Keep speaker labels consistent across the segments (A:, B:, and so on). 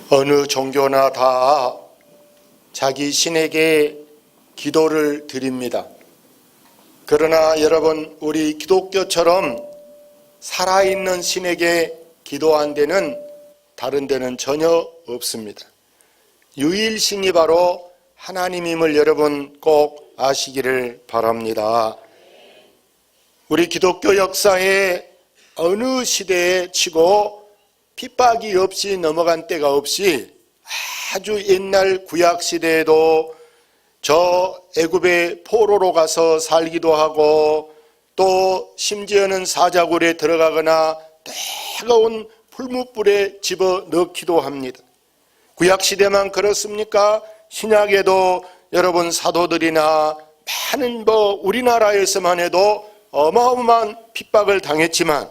A: 어느 종교나 다 자기 신에게 기도를 드립니다. 그러나 여러분, 우리 기독교처럼 살아있는 신에게 기도한 데는 다른 데는 전혀 없습니다. 유일신이 바로 하나님임을 여러분 꼭 아시기를 바랍니다. 우리 기독교 역사에 어느 시대에 치고 핍박이 없이 넘어간 때가 없이 아주 옛날 구약 시대에도 저 애굽의 포로로 가서 살기도 하고 또 심지어는 사자굴에 들어가거나 뜨거운 풀무불에 집어넣기도 합니다. 구약 시대만 그렇습니까? 신약에도 여러분 사도들이나 많은 우리나라에서만 해도 어마어마한 핍박을 당했지만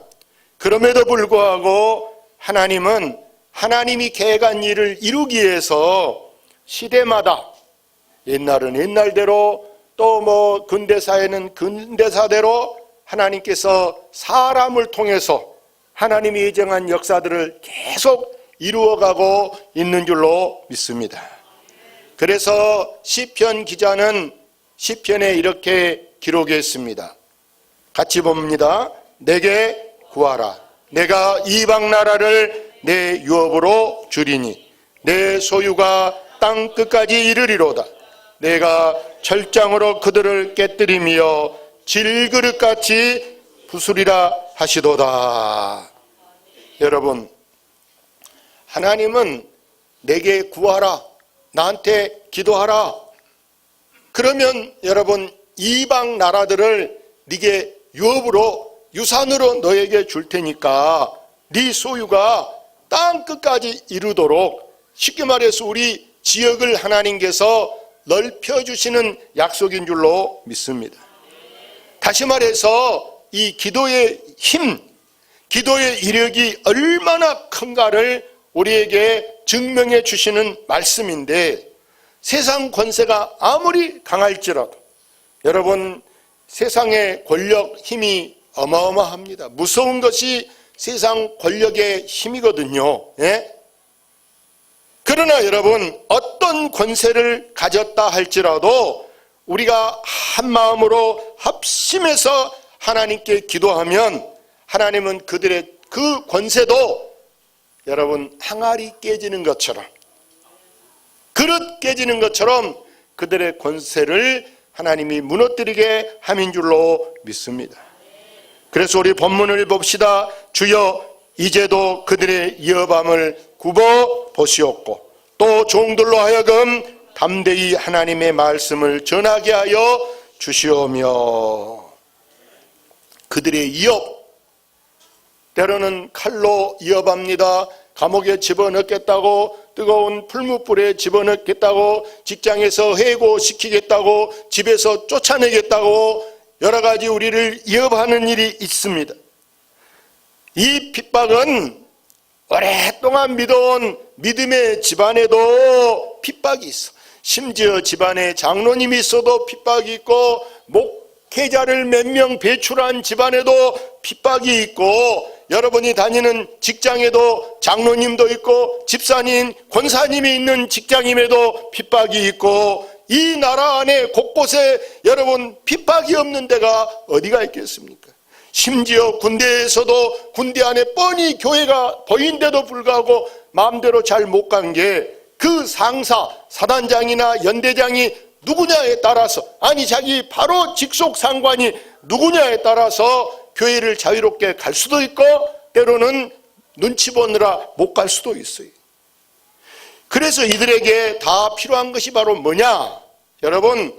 A: 그럼에도 불구하고 하나님은 하나님이 계획한 일을 이루기 위해서 시대마다 옛날은 옛날대로 또 근대사에는 근대사대로 하나님께서 사람을 통해서 하나님이 예정한 역사들을 계속 이루어가고 있는 줄로 믿습니다. 그래서 시편 기자는 시편에 이렇게 기록했습니다. 같이 봅니다. 내게 구하라. 내가 이방 나라를 내 유업으로 주리니 내 소유가 땅 끝까지 이르리로다. 내가 철장으로 그들을 깨뜨리며 질그릇같이 부수리라 하시도다. 여러분, 하나님은 내게 구하라, 나한테 기도하라. 그러면 여러분, 이방 나라들을 네게 유업으로 유산으로 너에게 줄 테니까 네 소유가 땅 끝까지 이루도록, 쉽게 말해서 우리 지역을 하나님께서 넓혀주시는 약속인 줄로 믿습니다. 다시 말해서 이 기도의 힘, 기도의 이력이 얼마나 큰가를 우리에게 증명해 주시는 말씀인데, 세상 권세가 아무리 강할지라도 여러분, 세상의 권력 힘이 어마어마합니다. 무서운 것이 세상 권력의 힘이거든요. 예? 그러나 여러분, 어떤 권세를 가졌다 할지라도 우리가 한 마음으로 합심해서 하나님께 기도하면 하나님은 그들의 그 권세도 여러분 항아리 깨지는 것처럼, 그릇 깨지는 것처럼 그들의 권세를 하나님이 무너뜨리게 함인 줄로 믿습니다. 그래서 우리 본문을 봅시다. 주여 이제도 그들의 여밤을 굽어 보시옵고 또 종들로 하여금 담대히 하나님의 말씀을 전하게 하여 주시오며. 그들의 위협, 때로는 칼로 위협합니다. 감옥에 집어넣겠다고, 뜨거운 풀무불에 집어넣겠다고, 직장에서 해고시키겠다고, 집에서 쫓아내겠다고 여러 가지 우리를 위협하는 일이 있습니다. 이 핍박은 오랫동안 믿어온 믿음의 집안에도 핍박이 있어. 심지어 집안에 장로님이 있어도 핍박이 있고, 목회자를 몇 명 배출한 집안에도 핍박이 있고, 여러분이 다니는 직장에도 장로님도 있고 집사님, 권사님이 있는 직장임에도 핍박이 있고, 이 나라 안에 곳곳에 여러분 핍박이 없는 데가 어디가 있겠습니까? 심지어 군대에서도 군대 안에 뻔히 교회가 보인데도 불구하고 마음대로 잘 못 간 게 그 상사, 사단장이나 연대장이 누구냐에 따라서, 아니 자기 바로 직속 상관이 누구냐에 따라서 교회를 자유롭게 갈 수도 있고 때로는 눈치 보느라 못 갈 수도 있어요. 그래서 이들에게 다 필요한 것이 바로 뭐냐? 여러분,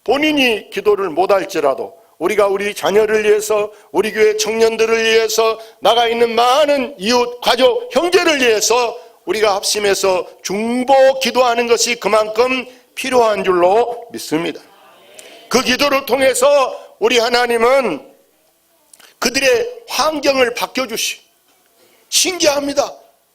A: 본인이 기도를 못할지라도 우리가 우리 자녀를 위해서, 우리 교회 청년들을 위해서, 나가 있는 많은 이웃, 가족, 형제를 위해서 우리가 합심해서 중보 기도하는 것이 그만큼 필요한 줄로 믿습니다. 그 기도를 통해서 우리 하나님은 그들의 환경을 바꿔주시. 신기합니다.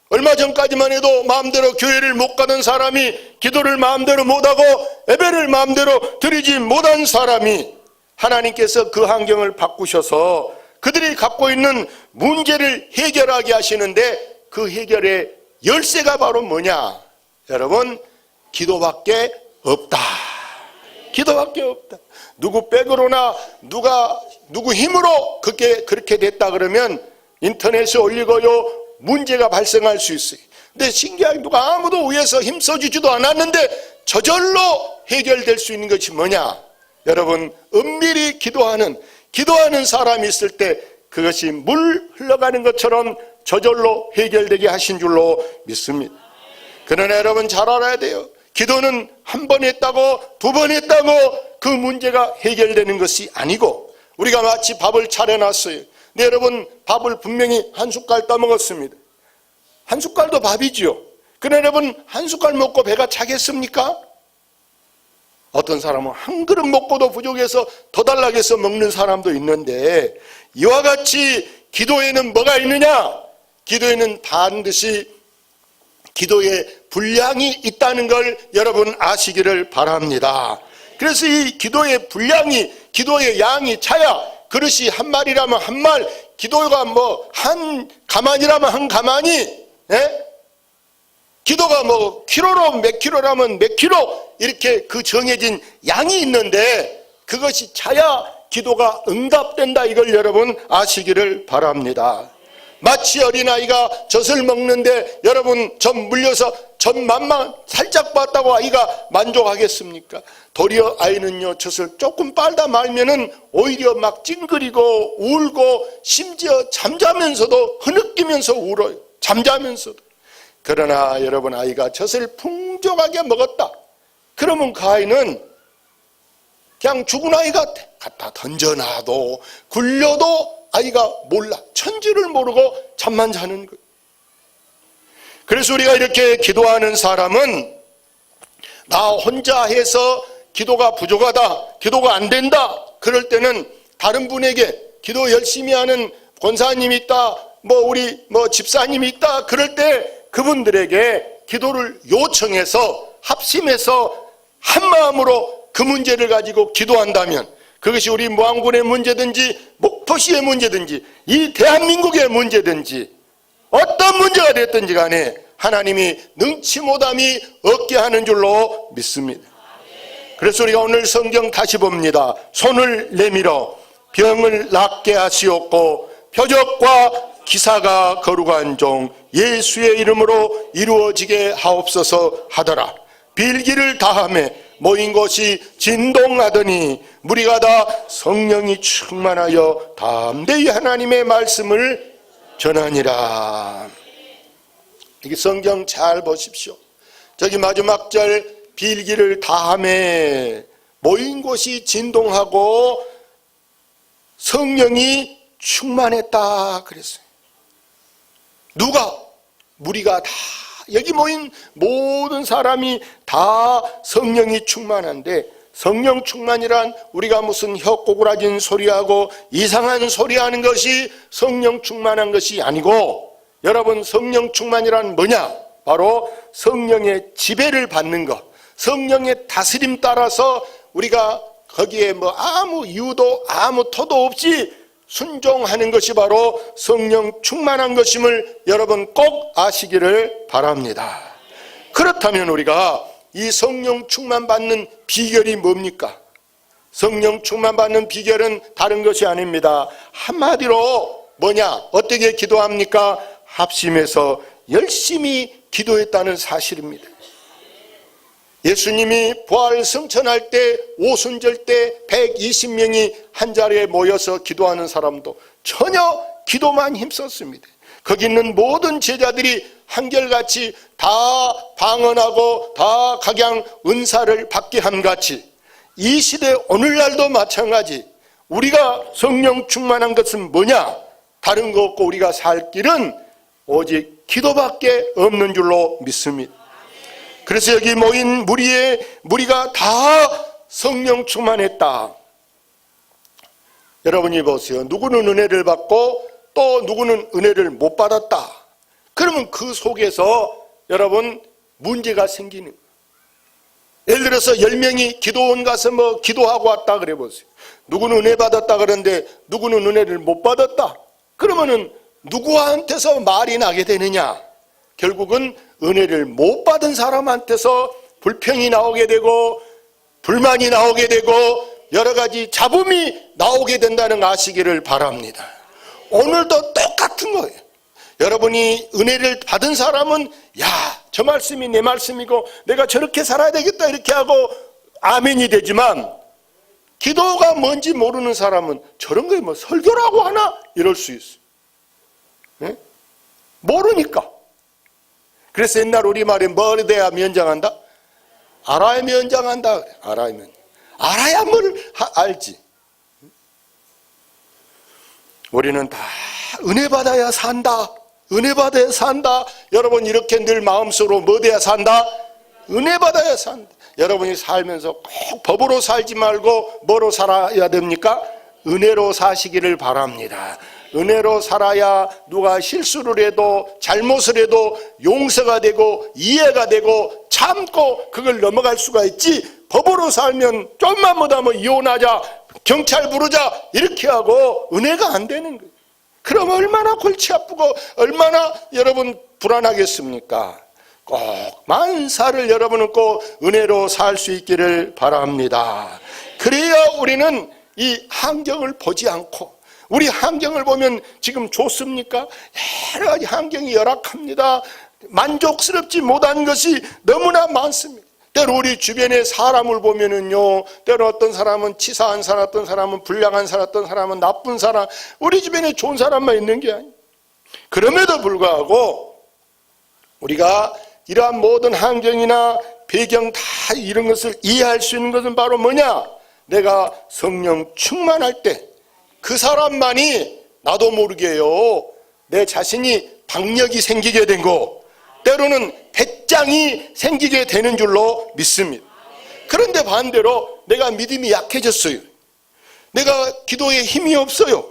A: 얼마 전까지만 해도 마음대로 교회를 못 가던 사람이, 기도를 마음대로 못하고 예배를 마음대로 드리지 못한 사람이 하나님께서 그 환경을 바꾸셔서 그들이 갖고 있는 문제를 해결하게 하시는데, 그 해결의 열쇠가 바로 뭐냐? 여러분, 기도밖에 없다. 기도밖에 없다. 누구 백으로나 누구 힘으로 그렇게 됐다 그러면 인터넷에 올리고요, 문제가 발생할 수 있어요. 근데 신기하게 누가 아무도 위에서 힘써주지도 않았는데 저절로 해결될 수 있는 것이 뭐냐? 여러분, 은밀히 기도하는 사람이 있을 때 그것이 물 흘러가는 것처럼 저절로 해결되게 하신 줄로 믿습니다. 그러나 여러분 잘 알아야 돼요. 기도는 한 번 했다고 두 번 했다고 그 문제가 해결되는 것이 아니고, 우리가 마치 밥을 차려놨어요. 근데 여러분, 밥을 분명히 한 숟갈 떠먹었습니다. 한 숟갈도 밥이지요. 그러나 여러분, 한 숟갈 먹고 배가 차겠습니까? 어떤 사람은 한 그릇 먹고도 부족해서 더 달라고 해서 먹는 사람도 있는데, 이와 같이 기도에는 뭐가 있느냐? 기도에는 반드시 기도의 분량이 있다는 걸 여러분 아시기를 바랍니다. 그래서 이 기도의 분량이, 기도의 양이 차야, 그릇이 한 말이라면 한 말, 기도가 뭐 한 가만이라면 한 가만이, 기도가 뭐 킬로로 몇 킬로라면 몇 킬로, 이렇게 그 정해진 양이 있는데 그것이 차야 기도가 응답된다. 이걸 여러분 아시기를 바랍니다. 마치 어린아이가 젖을 먹는데 여러분 젖 물려서 젖 맛만 살짝 봤다고 아이가 만족하겠습니까? 도리어 아이는요, 젖을 조금 빨다 말면은 오히려 막 찡그리고 울고 심지어 잠자면서도 흐느끼면서 울어요. 잠자면서도. 그러나 여러분, 아이가 젖을 풍족하게 먹었다 그러면 그 아이는 그냥 죽은 아이 같아. 갖다 던져놔도 굴려도 아이가 몰라. 천지를 모르고 잠만 자는 거예요. 그래서 우리가 이렇게 기도하는 사람은 나 혼자 해서 기도가 부족하다, 기도가 안 된다, 그럴 때는 다른 분에게, 기도 열심히 하는 권사님이 있다, 우리 집사님이 있다, 그럴 때 그분들에게 기도를 요청해서 합심해서 한 마음으로 그 문제를 가지고 기도한다면, 그것이 우리 무안군의 문제든지 목포시의 문제든지 이 대한민국의 문제든지 어떤 문제가 됐든지 간에 하나님이 능치 못함이 없게 하는 줄로 믿습니다. 그래서 우리가 오늘 성경 다시 봅니다. 손을 내밀어 병을 낫게 하시옵고 표적과 기사가 거룩한 종 예수의 이름으로 이루어지게 하옵소서 하더라. 빌기를 다하며 모인 곳이 진동하더니 무리가 다 성령이 충만하여 담대히 하나님의 말씀을 전하니라. 이게 성경 잘 보십시오. 저기 마지막 절 빌기를 다하며 모인 곳이 진동하고 성령이 충만했다 그랬어요. 누가? 무리가 다, 여기 모인 모든 사람이 다 성령이 충만한데, 성령 충만이란 우리가 무슨 혀꼬그라진 소리하고 이상한 소리하는 것이 성령 충만한 것이 아니고, 여러분 성령 충만이란 뭐냐? 바로 성령의 지배를 받는 것, 성령의 다스림 따라서 우리가 거기에 아무 이유도 아무 토도 없이 순종하는 것이 바로 성령 충만한 것임을 여러분 꼭 아시기를 바랍니다. 그렇다면 우리가 이 성령 충만 받는 비결이 뭡니까? 성령 충만 받는 비결은 다른 것이 아닙니다. 한마디로 뭐냐? 어떻게 기도합니까? 합심해서 열심히 기도했다는 사실입니다. 예수님이 부활 성천할 때, 오순절 때 120명이 한 자리에 모여서 기도하는 사람도 전혀 기도만 힘썼습니다. 거기 있는 모든 제자들이 한결같이 다 방언하고 다 각양 은사를 받게 함같이 이 시대 오늘날도 마찬가지, 우리가 성령 충만한 것은 뭐냐? 다른 거 없고 우리가 살 길은 오직 기도밖에 없는 줄로 믿습니다. 그래서 여기 모인 무리가 다 성령 충만했다. 여러분이 보세요. 누구는 은혜를 받고 또 누구는 은혜를 못 받았다. 그러면 그 속에서 여러분 문제가 생기는 거예요. 예를 들어서 10명이 기도원 가서 기도하고 왔다 그래 보세요. 누구는 은혜 받았다 그러는데 누구는 은혜를 못 받았다. 그러면은 누구한테서 말이 나게 되느냐? 결국은 은혜를 못 받은 사람한테서 불평이 나오게 되고 불만이 나오게 되고 여러 가지 잡음이 나오게 된다는 거 아시기를 바랍니다. 오늘도 똑같은 거예요. 여러분이 은혜를 받은 사람은 저 말씀이 내 말씀이고 내가 저렇게 살아야 되겠다 이렇게 하고 아멘이 되지만, 기도가 뭔지 모르는 사람은 저런 거에 뭐 설교라고 하나 이럴 수 있어요. 네? 모르니까. 그래서 옛날 우리말에 뭘 돼야 면장한다? 알아야 면장한다. 알아야 뭘 알지. 우리는 다 은혜 받아야 산다. 은혜 받아야 산다. 여러분 이렇게 늘 마음속으로 뭐 돼야 산다? 은혜 받아야 산다. 여러분이 살면서 꼭 법으로 살지 말고 뭐로 살아야 됩니까? 은혜로 사시기를 바랍니다. 은혜로 살아야 누가 실수를 해도 잘못을 해도 용서가 되고 이해가 되고 참고 그걸 넘어갈 수가 있지, 법으로 살면 좀만 못하면 이혼하자, 경찰 부르자 이렇게 하고 은혜가 안 되는 거예요. 그럼 얼마나 골치 아프고 얼마나 여러분 불안하겠습니까? 꼭 만사를 여러분은 꼭 은혜로 살 수 있기를 바랍니다. 그래야 우리는 이 환경을 보지 않고, 우리 환경을 보면 지금 좋습니까? 여러 가지 환경이 열악합니다. 만족스럽지 못한 것이 너무나 많습니다. 때로 우리 주변의 사람을 보면은요, 때로 어떤 사람은 치사한 사람, 어떤 사람은 불량한 사람, 어떤 사람은 나쁜 사람, 우리 주변에 좋은 사람만 있는 게 아니에요. 그럼에도 불구하고 우리가 이러한 모든 환경이나 배경 다 이런 것을 이해할 수 있는 것은 바로 뭐냐? 내가 성령 충만할 때 그 사람만이 나도 모르게요, 내 자신이 박력이 생기게 된 거, 때로는 배짱이 생기게 되는 줄로 믿습니다. 그런데 반대로 내가 믿음이 약해졌어요. 내가 기도에 힘이 없어요.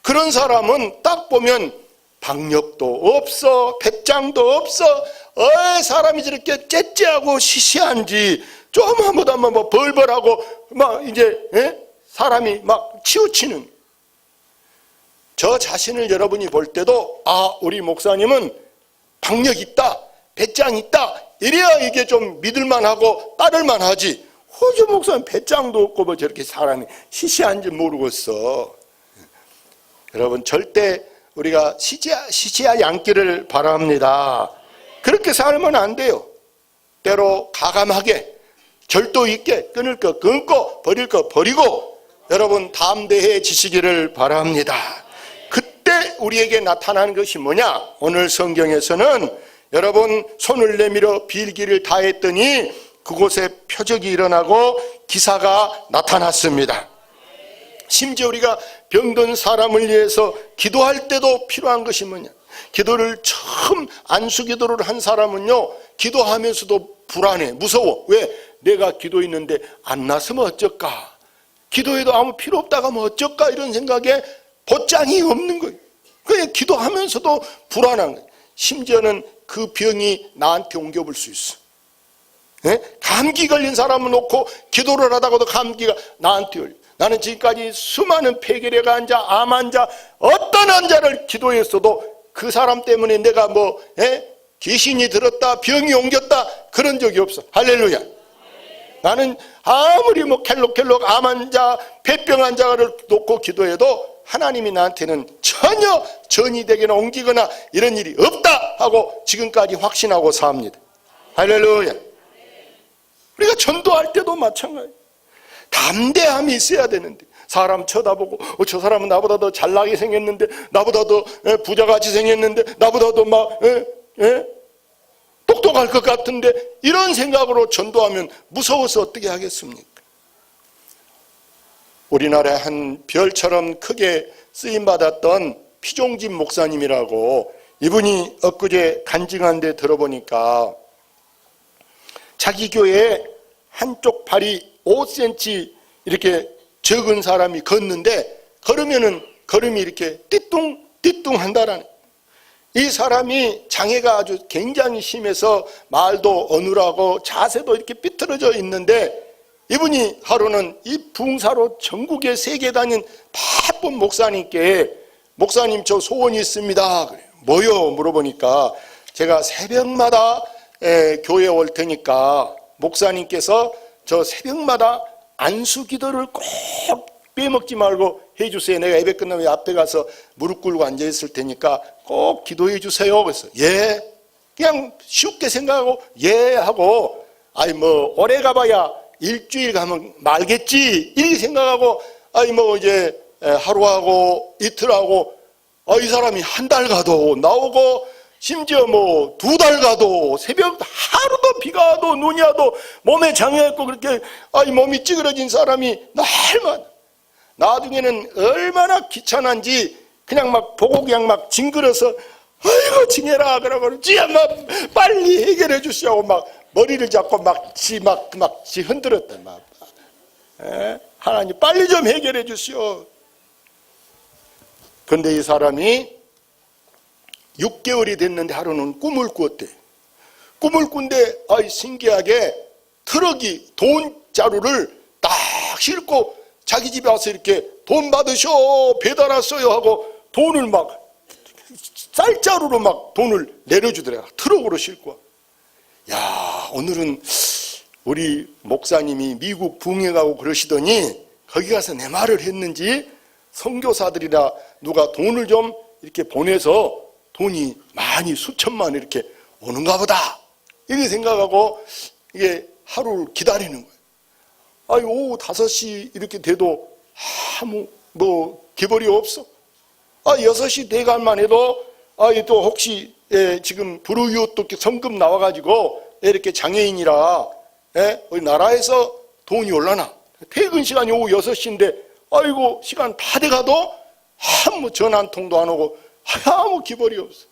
A: 그런 사람은 딱 보면 박력도 없어, 배짱도 없어. 사람이 저렇게 째째하고 시시한지, 좀 한번 뭐 벌벌하고 막 이제 사람이 막 치우치는. 저 자신을 여러분이 볼 때도 우리 목사님은 박력 있다, 배짱 있다, 이래야 이게 좀 믿을만하고 따를만하지. 저 목사님 배짱도 없고 뭐 저렇게 사람이 시시한지 모르겠어. 여러분 절대 우리가 시시하지 않기를 바랍니다. 그렇게 살면 안 돼요. 때로 가감하게 절도 있게 끊을 거 끊고 버릴 거 버리고 여러분 담대해지시기를 바랍니다. 그때 우리에게 나타나는 것이 뭐냐? 오늘 성경에서는 여러분 손을 내밀어 빌기를 다했더니 그곳에 표적이 일어나고 기사가 나타났습니다. 심지어 우리가 병든 사람을 위해서 기도할 때도 필요한 것이 뭐냐? 기도를 처음 안수기도를 한 사람은요, 기도하면서도 불안해, 무서워. 왜? 내가 기도했는데 안 났으면 어쩔까? 기도해도 아무 필요 없다가 하면 어쩔까? 이런 생각에 보장이 없는 거예요. 그냥 기도하면서도 불안한 거예요. 심지어는 그 병이 나한테 옮겨볼 수 있어. 감기 걸린 사람을 놓고 기도를 하다가도 감기가 나한테 올려. 나는 지금까지 수많은 폐결핵 환자, 암 환자, 어떤 환자를 기도했어도 그 사람 때문에 내가 귀신이 들었다, 병이 옮겼다 그런 적이 없어. 할렐루야. 나는 아무리 켈록켈록 암 환자, 폐병 환자를 놓고 기도해도 하나님이 나한테는 전혀 전이 되거나 옮기거나 이런 일이 없다 하고 지금까지 확신하고 삽니다. 할렐루야. 우리가 전도할 때도 마찬가지예요. 담대함이 있어야 되는데, 사람 쳐다보고 저 사람은 나보다 더 잘나게 생겼는데, 나보다 더 부자같이 생겼는데, 나보다 더 막 똑똑할 것 같은데, 이런 생각으로 전도하면 무서워서 어떻게 하겠습니까? 우리나라의 한 별처럼 크게 쓰임받았던 피종진 목사님이라고, 이분이 엊그제 간증한 데 들어보니까 자기 교회에 한쪽 발이 5cm 이렇게 적은 사람이 걷는데 걸으면은 걸음이 이렇게 띠뚱띠뚱 한다라는, 이 사람이 장애가 아주 굉장히 심해서 말도 어눌하고 자세도 이렇게 삐뚤어져 있는데, 이분이 하루는 이 붕사로 전국에 세계 다닌 바쁜 목사님께 목사님 저 소원이 있습니다. 뭐요? 물어보니까 제가 새벽마다 교회에 올 테니까 목사님께서 저 새벽마다 안수기도를 꼭 빼먹지 말고 해주세요. 내가 예배 끝나면 앞에 가서 무릎 꿇고 앉아있을 테니까 꼭 기도해 주세요. 그래서 예, 그냥 쉽게 생각하고 예 하고, 아니 뭐 오래 가봐야 일주일 가면 말겠지 이렇게 생각하고, 아니 뭐 이제 하루하고 이틀하고, 이 사람이 한 달 가도 나오고, 심지어 뭐 2달 가도 새벽 하루도 비가 와도 눈이 와도 몸에 장애가 있고 그렇게 몸이 찌그러진 사람이 날마다, 나중에는 얼마나 귀찮은지 그냥 막 보고 그냥 막 징그러서 아이고 징해라 그러고 막 빨리 해결해 주시라고 막 머리를 잡고 막 지 흔들었다. 막 하나님 빨리 좀 해결해 주시오. 그런데 이 사람이 6개월이 됐는데 하루는 꿈을 꾸었대. 꿈을 꾼데 신기하게 트럭이 돈 자루를 딱 싣고 자기 집에 와서 이렇게 돈 받으셔 배달 왔어요 하고 돈을 막 쌀자루로 막 돈을 내려주더라. 트럭으로 싣고. 야, 오늘은 우리 목사님이 미국 부흥회 가고 그러시더니 거기 가서 내 말을 했는지 선교사들이나 누가 돈을 좀 이렇게 보내서 돈이 많이 수천만 원 이렇게 오는가 보다 이렇게 생각하고 이게 하루를 기다리는 거예요. 오후 5시 이렇게 돼도 아무 개벌이 없어. 6시 돼갈만 해도 또 혹시 지금 불우이웃 또 성금 나와가지고 이렇게 장애인이라 우리 나라에서 돈이 올라나. 퇴근 시간이 오후 6시인데 아이고 시간 다 돼가도 아무 전화 한 통도 안 오고 아무 기벌이 없어.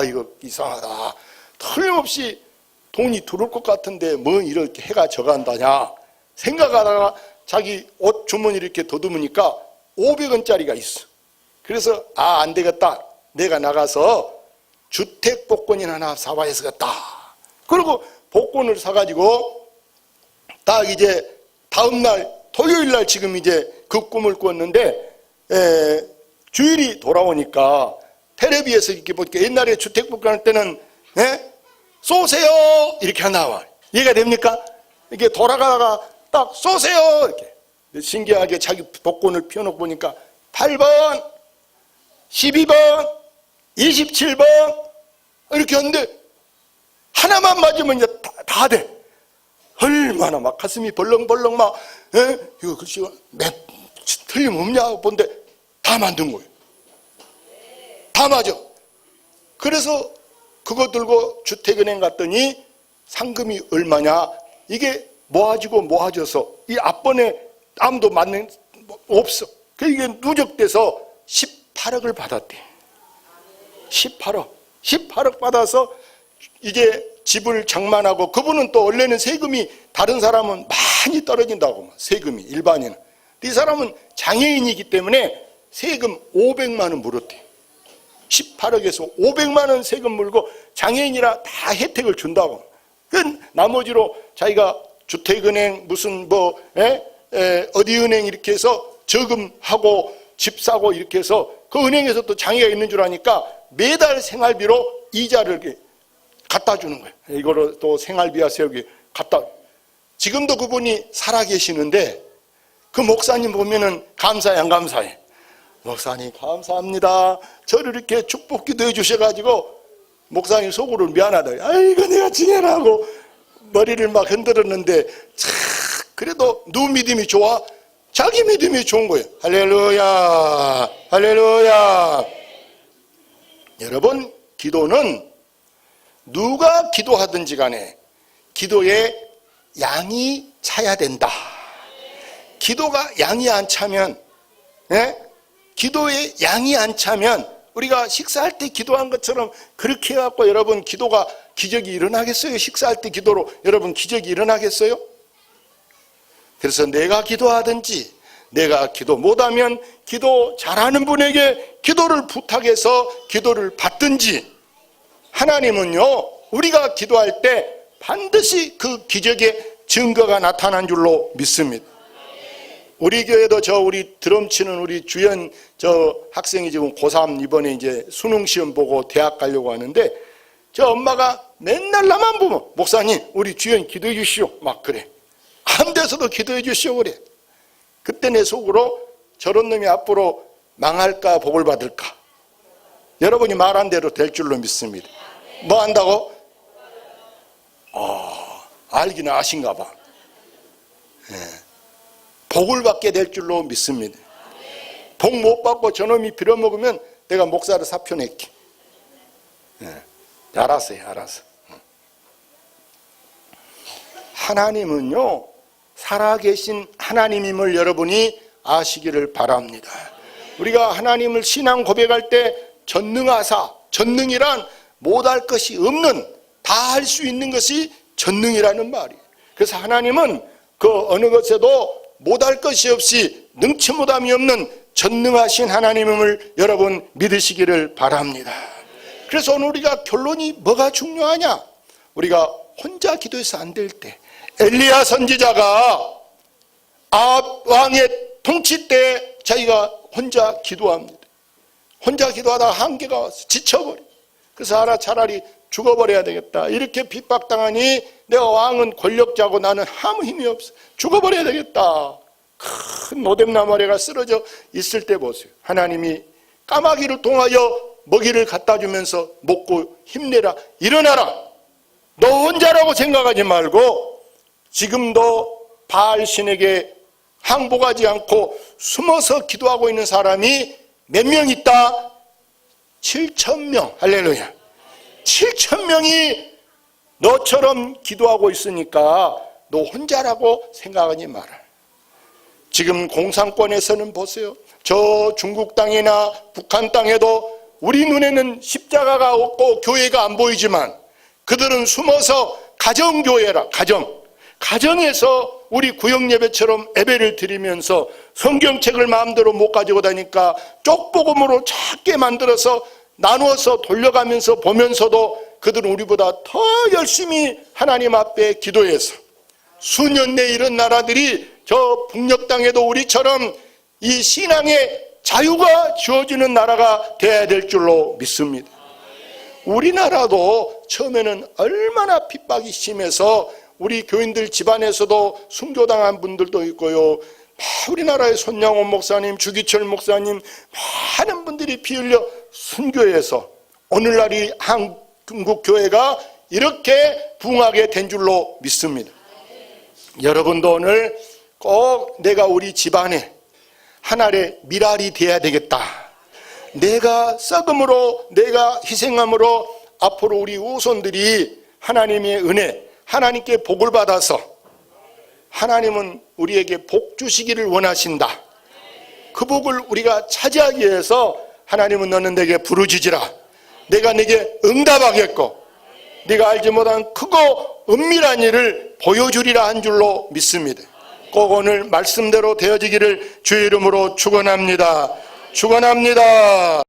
A: 이거 이상하다. 틀림없이 돈이 들어올 것 같은데 뭐 이렇게 해가 져간다냐 생각하다가 자기 옷 주머니를 이렇게 더듬으니까 500원짜리가 있어. 그래서 안 되겠다. 내가 나가서 주택 복권이나 하나 사봐야 되겠다. 그리고 복권을 사가지고 딱 이제 다음날 토요일날 지금 이제 그 꿈을 꿨는데 주일이 돌아오니까 텔레비에서 이렇게 보니까 옛날에 주택 복권 할 때는 쏘세요 이렇게 나와. 이해가 됩니까? 이게 돌아가다가 딱 쏘세요 이렇게. 신기하게 자기 복권을 펴놓고 보니까 8번 12번 27번 이렇게 하는데 하나만 맞으면 이제 다 돼. 얼마나 막 가슴이 벌렁벌렁 막 이거 글씨 틀림없냐 본데 다 만든 거예요. 다 맞아. 그래서 그거 들고 주택은행 갔더니 상금이 얼마냐, 이게 모아지고 모아져서 이 앞번에 아무도 맞는 없어. 이게 누적돼서 18억을 받았대. 18억 받아서 이제 집을 장만하고, 그분은 또 원래는 세금이 다른 사람은 많이 떨어진다고, 세금이 일반인은. 이 사람은 장애인이기 때문에 세금 500만 원 물었대. 18억에서 500만 원 세금 물고 장애인이라 다 혜택을 준다고. 그 나머지로 자기가 주택은행 무슨 어디 은행 이렇게 해서 저금하고 집 사고 이렇게 해서 그 은행에서 또 장애가 있는 줄 아니까 매달 생활비로 이자를 이렇게 갖다 주는 거예요. 이거를 또 생활비와 세우기 갖다. 지금도 그분이 살아계시는데 그 목사님 보면은 감사해 안 감사해? 목사님 감사합니다. 저를 이렇게 축복 기도해 주셔가지고 목사님 속으로 미안하다. 아이고 내가 지내라고 머리를 막 흔들었는데 참 그래도 누구 믿음이 좋아? 자기 믿음이 좋은 거예요. 할렐루야 할렐루야. 여러분, 기도는 누가 기도하든지 간에 기도에 양이 차야 된다. 기도가 양이 안 차면, 기도에 양이 안 차면 우리가 식사할 때 기도한 것처럼 그렇게 해갖고 여러분 기도가 기적이 일어나겠어요? 식사할 때 기도로 여러분 기적이 일어나겠어요? 그래서 내가 기도하든지 내가 기도 못하면 기도 잘하는 분에게 기도를 부탁해서 기도를 받든지, 하나님은요 우리가 기도할 때 반드시 그 기적의 증거가 나타난 줄로 믿습니다. 우리 교회도 우리 드럼 치는 우리 주연 학생이 지금 고3 이번에 이제 수능 시험 보고 대학 가려고 하는데 저 엄마가 맨날 나만 보면 목사님 우리 주연 기도해 주시오 막 그래. 안 돼서도 기도해 주시오 그래. 그때 내 속으로 저런 놈이 앞으로 망할까 복을 받을까. 여러분이 말한 대로 될 줄로 믿습니다. 뭐 한다고? 알기는 아신가 봐. 복을 받게 될 줄로 믿습니다. 복 못 받고 저놈이 빌어먹으면 내가 목사를 사표낼게. 알았어. 하나님은요 살아계신 하나님임을 여러분이 아시기를 바랍니다. 우리가 하나님을 신앙 고백할 때 전능하사, 전능이란 못할 것이 없는, 다 할 수 있는 것이 전능이라는 말이에요. 그래서 하나님은 그 어느 것에도 못할 것이 없이 능치 못함이 없는 전능하신 하나님임을 여러분 믿으시기를 바랍니다. 그래서 오늘 우리가 결론이 뭐가 중요하냐? 우리가 혼자 기도해서 안 될 때 엘리야 선지자가 아합 왕의 통치 때 자기가 혼자 기도합니다. 혼자 기도하다가 한계가 와서 지쳐버려. 그래서 차라리 죽어버려야 되겠다. 이렇게 핍박당하니 내가 왕은 권력자고 나는 아무 힘이 없어. 죽어버려야 되겠다. 큰 노뎀나무아래가 쓰러져 있을 때 보세요. 하나님이 까마귀를 통하여 먹이를 갖다 주면서 먹고 힘내라. 일어나라. 너 혼자라고 생각하지 말고 지금도 바알 신에게 항복하지 않고 숨어서 기도하고 있는 사람이 몇 명 있다? 7,000명. 할렐루야. 7,000명이 너처럼 기도하고 있으니까 너 혼자라고 생각하지 마라. 지금 공산권에서는 보세요. 저 중국 땅이나 북한 땅에도 우리 눈에는 십자가가 없고 교회가 안 보이지만 그들은 숨어서 가정교회라. 가정에서 우리 구역예배처럼 예배를 드리면서 성경책을 마음대로 못 가지고 다니까 쪽복음으로 작게 만들어서 나누어서 돌려가면서 보면서도 그들은 우리보다 더 열심히 하나님 앞에 기도해서 수년 내에 이런 나라들이 저 북녘 땅에도 우리처럼 이 신앙의 자유가 주어지는 나라가 되어야 될 줄로 믿습니다. 우리나라도 처음에는 얼마나 핍박이 심해서 우리 교인들 집안에서도 순교당한 분들도 있고요. 우리나라의 손양원 목사님, 주기철 목사님 많은 분들이 피 흘려 순교해서 오늘날이 한국 교회가 이렇게 부흥하게 된 줄로 믿습니다. 여러분도 오늘 꼭 내가 우리 집안에 하나의 미랄이 되어야 되겠다. 내가 썩음으로, 내가 희생함으로 앞으로 우리 후손들이 하나님의 은혜, 하나님께 복을 받아서 하나님은 우리에게 복 주시기를 원하신다. 그 복을 우리가 차지하기 위해서 하나님은 너는 내게 부르짖으라. 내가 내게 응답하겠고 네가 알지 못한 크고 은밀한 일을 보여주리라 한 줄로 믿습니다. 꼭 오늘 말씀대로 되어지기를 주의 이름으로 축원합니다. 축원합니다.